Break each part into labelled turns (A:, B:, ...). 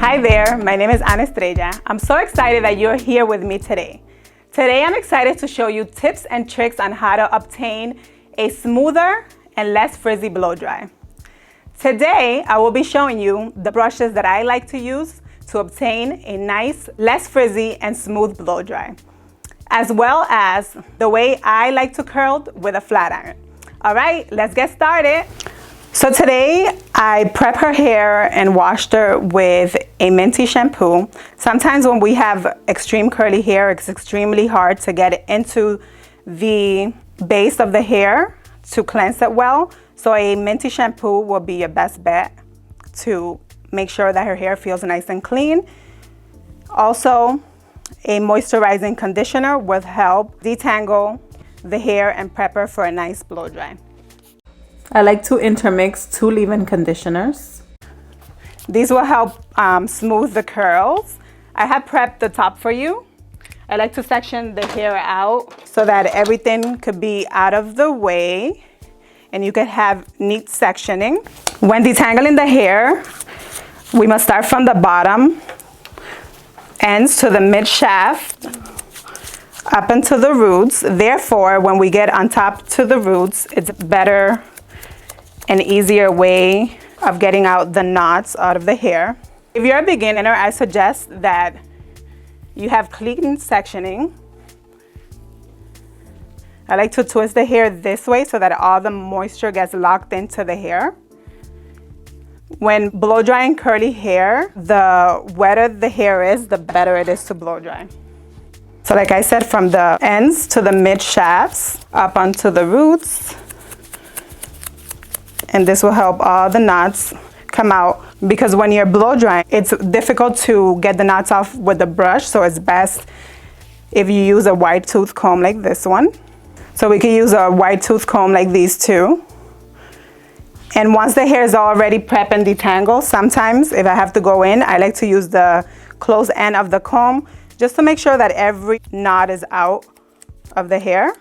A: Hi there, my name is Ana Estrella. I'm so excited that you're here with me today. Today I'm excited to show you tips and tricks on how to obtain a smoother and less frizzy blow dry. Today I will be showing you the brushes that I like to use to obtain a nice, less frizzy and smooth blow dry, as well as the way I like to curl with a flat iron. All right, let's get started. So today I prep her hair and washed her with a minty shampoo. Sometimes when we have extreme curly hair, it's extremely hard to get it into the base of the hair to cleanse it well. So a minty shampoo will be your best bet to make sure that her hair feels nice and clean. Also, a moisturizing conditioner will help detangle the hair and prep her for a nice blow dry. I like to intermix 2 leave-in conditioners. These will help smooth the curls. I have prepped the top for you. I like to section the hair out so that everything could be out of the way and you could have neat sectioning. When detangling the hair, we must start from the bottom ends to the mid shaft up into the roots. Therefore, when we get on top to the roots, it's better and easier way of getting out the knots out of the hair. If you're a beginner, I suggest that you have clean sectioning. I like to twist the hair this way so that all the moisture gets locked into the hair. When blow drying curly hair, the wetter the hair is, the better it is to blow dry. So like I said, from the ends to the mid shafts, up onto the roots. And this will help all the knots come out, because when you're blow drying, it's difficult to get the knots off with the brush, so it's best if you use a wide tooth comb like this one. So we can use a wide tooth comb like these two. And once the hair is already prepped and detangled, sometimes if I have to go in, I like to use the closed end of the comb just to make sure that every knot is out of the hair,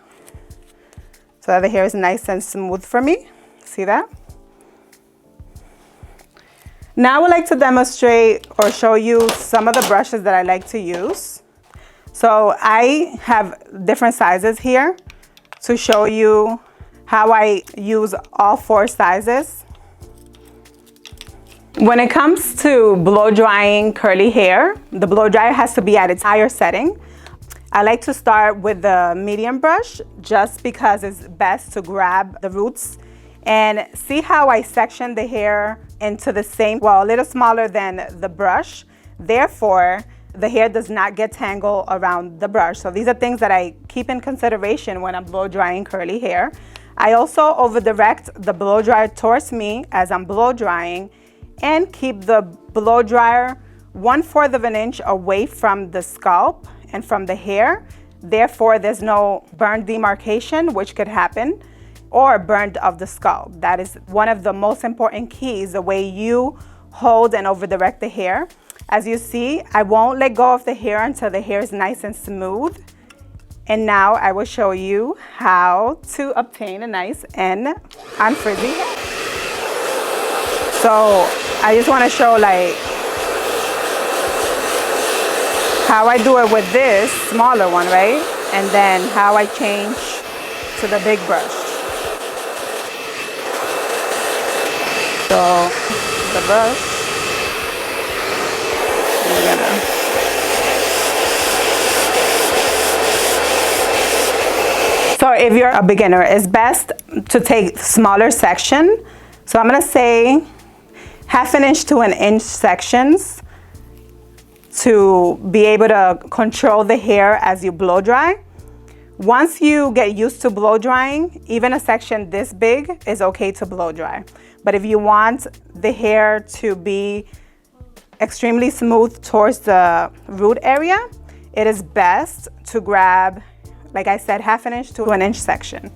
A: so that the hair is nice and smooth for me. See that? Now I would like to demonstrate or show you some of the brushes that I like to use. So I have different sizes here to show you how I use all 4 sizes. When it comes to blow drying curly hair, the blow dryer has to be at its higher setting. I like to start with the medium brush just because it's best to grab the roots. And see how I section the hair into the same, well, a little smaller than the brush. Therefore, the hair does not get tangled around the brush. So these are things that I keep in consideration when I'm blow drying curly hair. I also over direct the blow dryer towards me as I'm blow drying and keep the blow dryer 1/4 of an inch away from the scalp and from the hair. Therefore, there's no burn demarcation, which could happen, or burned of the scalp. That is one of the most important keys, the way you hold and over direct the hair. As you see, I won't let go of the hair until the hair is nice and smooth. And now I will show you how to obtain a nice and unfrizzy hair. So I just want to show like how I do it with this smaller one, right? And then how I change to the big brush. So the brush, we're gonna so if you're a beginner, it's best to take smaller section. So I'm gonna say 1/2 inch to 1 inch sections to be able to control the hair as you blow dry. Once you get used to blow drying, even a section this big is okay to blow dry. But if you want the hair to be extremely smooth towards the root area, it is best to grab, like I said, 1/2 inch to 1 inch section.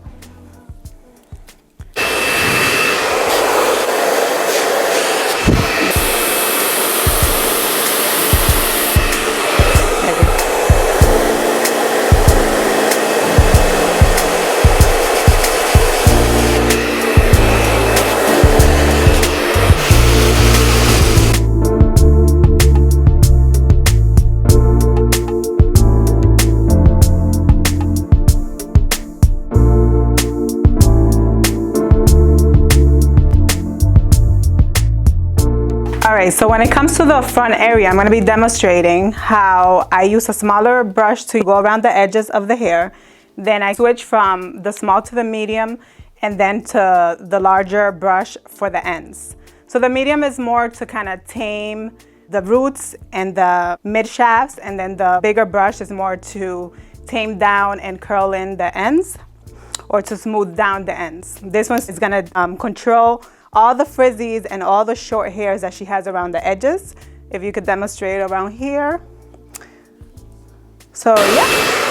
A: All right, so when it comes to the front area, I'm going to be demonstrating how I use a smaller brush to go around the edges of the hair. Then I switch from the small to the medium, and then to the larger brush for the ends. So the medium is more to kind of tame the roots and the mid shafts, and then the bigger brush is more to tame down and curl in the ends, or to smooth down the ends. This one is gonna control all the frizzies and all the short hairs that she has around the edges. If you could demonstrate around here. So yeah.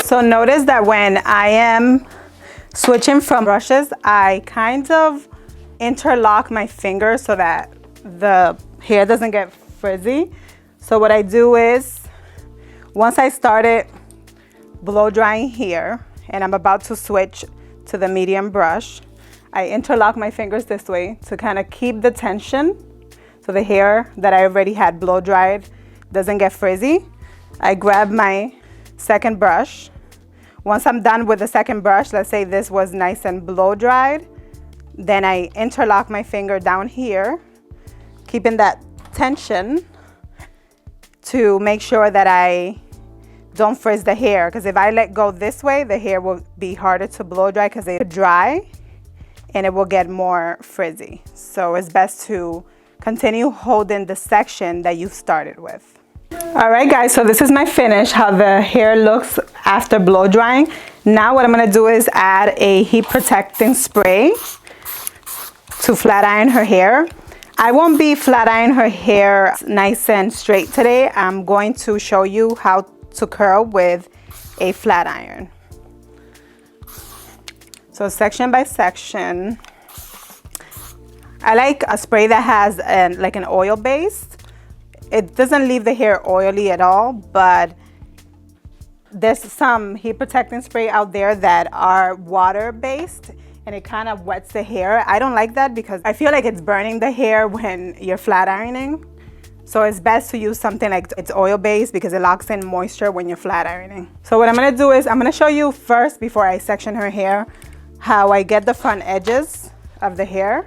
A: So notice that when I am switching from brushes, I kind of interlock my fingers so that the hair doesn't get frizzy. So what I do is, once I started blow drying here and I'm about to switch to the medium brush, I interlock my fingers this way to kind of keep the tension so the hair that I already had blow dried doesn't get frizzy. I grab my second brush. Once I'm done with the second brush, let's say this was nice and blow dried, then I interlock my finger down here, keeping that tension to make sure that I don't frizz the hair. Because if I let go this way, the hair will be harder to blow dry because it dry and it will get more frizzy. So it's best to continue holding the section that you've started with. All right guys, so this is my finish, how the hair looks after blow drying. Now what I'm gonna do is add a heat protecting spray to flat iron her hair. I won't be flat ironing her hair nice and straight today. I'm going to show you how to curl with a flat iron. So section by section. I like a spray that has like an oil base. It doesn't leave the hair oily at all, but there's some heat protecting spray out there that are water based and it kind of wets the hair. I don't like that because I feel like it's burning the hair when you're flat ironing. So it's best to use something like it's oil based because it locks in moisture when you're flat ironing. So what I'm gonna do is I'm gonna show you first, before I section her hair, how I get the front edges of the hair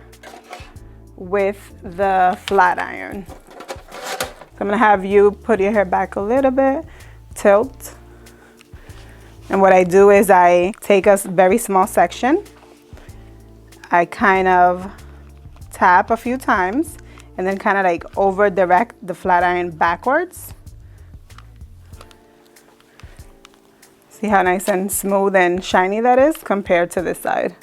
A: with the flat iron. I'm gonna have you put your hair back a little bit, tilt. And what I do is I take a very small section. I kind of tap a few times and then kind of like over direct the flat iron backwards. See how nice and smooth and shiny that is compared to this side.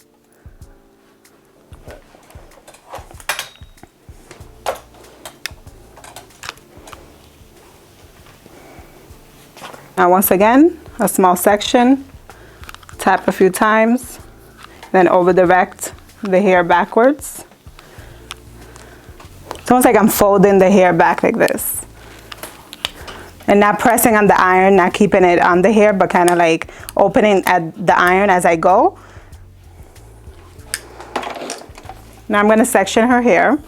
A: Now once again, a small section, tap a few times, then over direct the hair backwards. It's almost like I'm folding the hair back like this. And not pressing on the iron, not keeping it on the hair, but kind of like opening at the iron as I go. Now I'm gonna section her hair.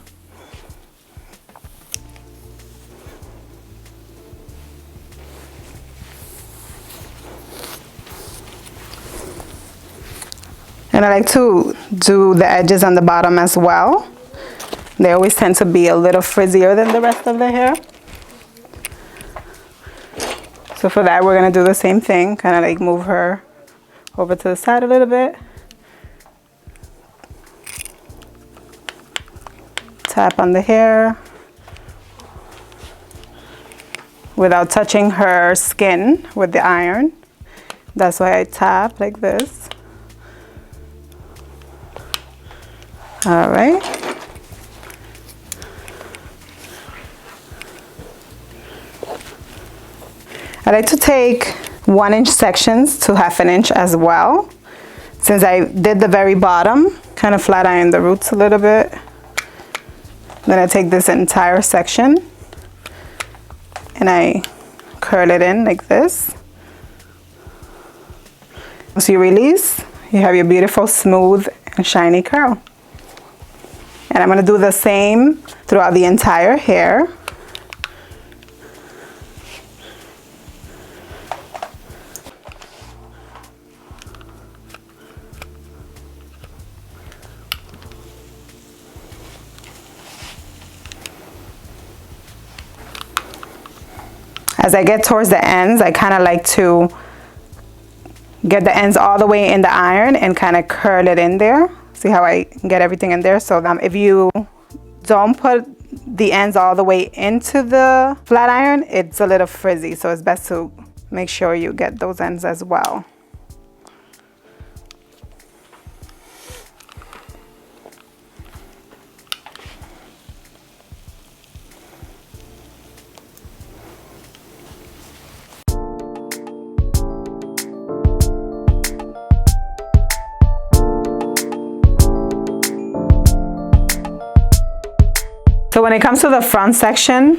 A: And I like to do the edges on the bottom as well. They always tend to be a little frizzier than the rest of the hair. So for that, we're gonna do the same thing, kind of like move her over to the side a little bit. Tap on the hair without touching her skin with the iron. That's why I tap like this. All right. I like to take 1-inch sections to 1/2 inch as well. Since I did the very bottom, kind of flat iron the roots a little bit. Then I take this entire section and I curl it in like this. Once you release, you have your beautiful smooth and shiny curl. And I'm going to do the same throughout the entire hair. As I get towards the ends, I kind of like to get the ends all the way in the iron and kind of curl it in there. See how I get everything in there? So if you don't put the ends all the way into the flat iron, it's a little frizzy. So it's best to make sure you get those ends as well. So when it comes to the front section,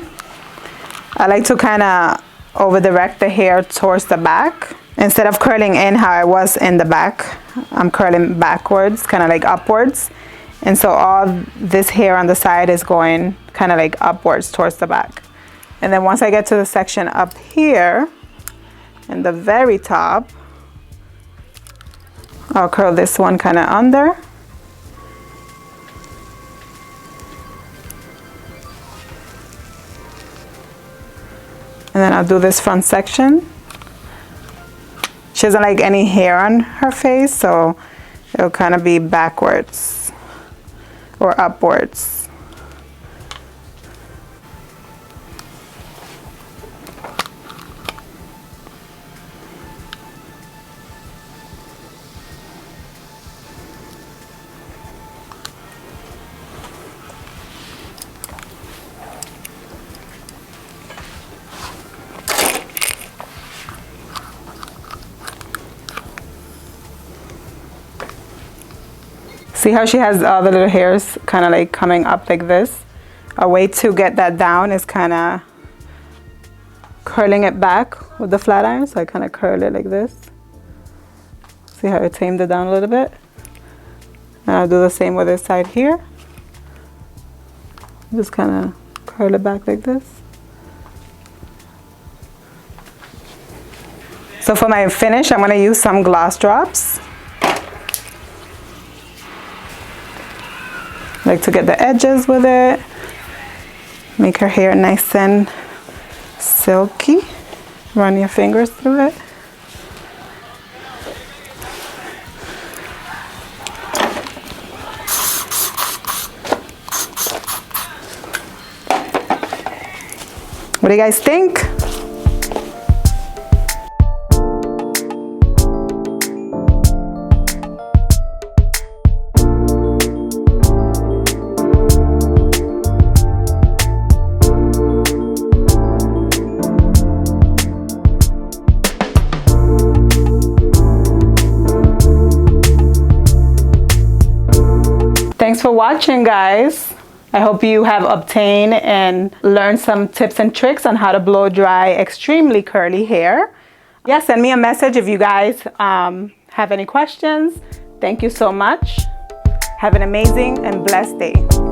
A: I like to kind of over direct the hair towards the back. Instead of curling in how I was in the back, I'm curling backwards, kind of like upwards. And so all this hair on the side is going kind of like upwards towards the back. And then once I get to the section up here, in the very top, I'll curl this one kind of under. And then I'll do this front section. She doesn't like any hair on her face, so it'll kind of be backwards or upwards. See how she has all the little hairs kind of like coming up like this? A way to get that down is kind of curling it back with the flat iron. So I kind of curl it like this. See how I tamed it down a little bit? And I'll do the same with this side here. Just kind of curl it back like this. So for my finish, I'm going to use some gloss drops. I like to get the edges with it, make her hair nice and silky. Run your fingers through it. What do you guys think? Thanks for watching, guys. I hope you have obtained and learned some tips and tricks on how to blow dry extremely curly hair. Yeah, send me a message if you guys have any questions. Thank you so much. Have an amazing and blessed day.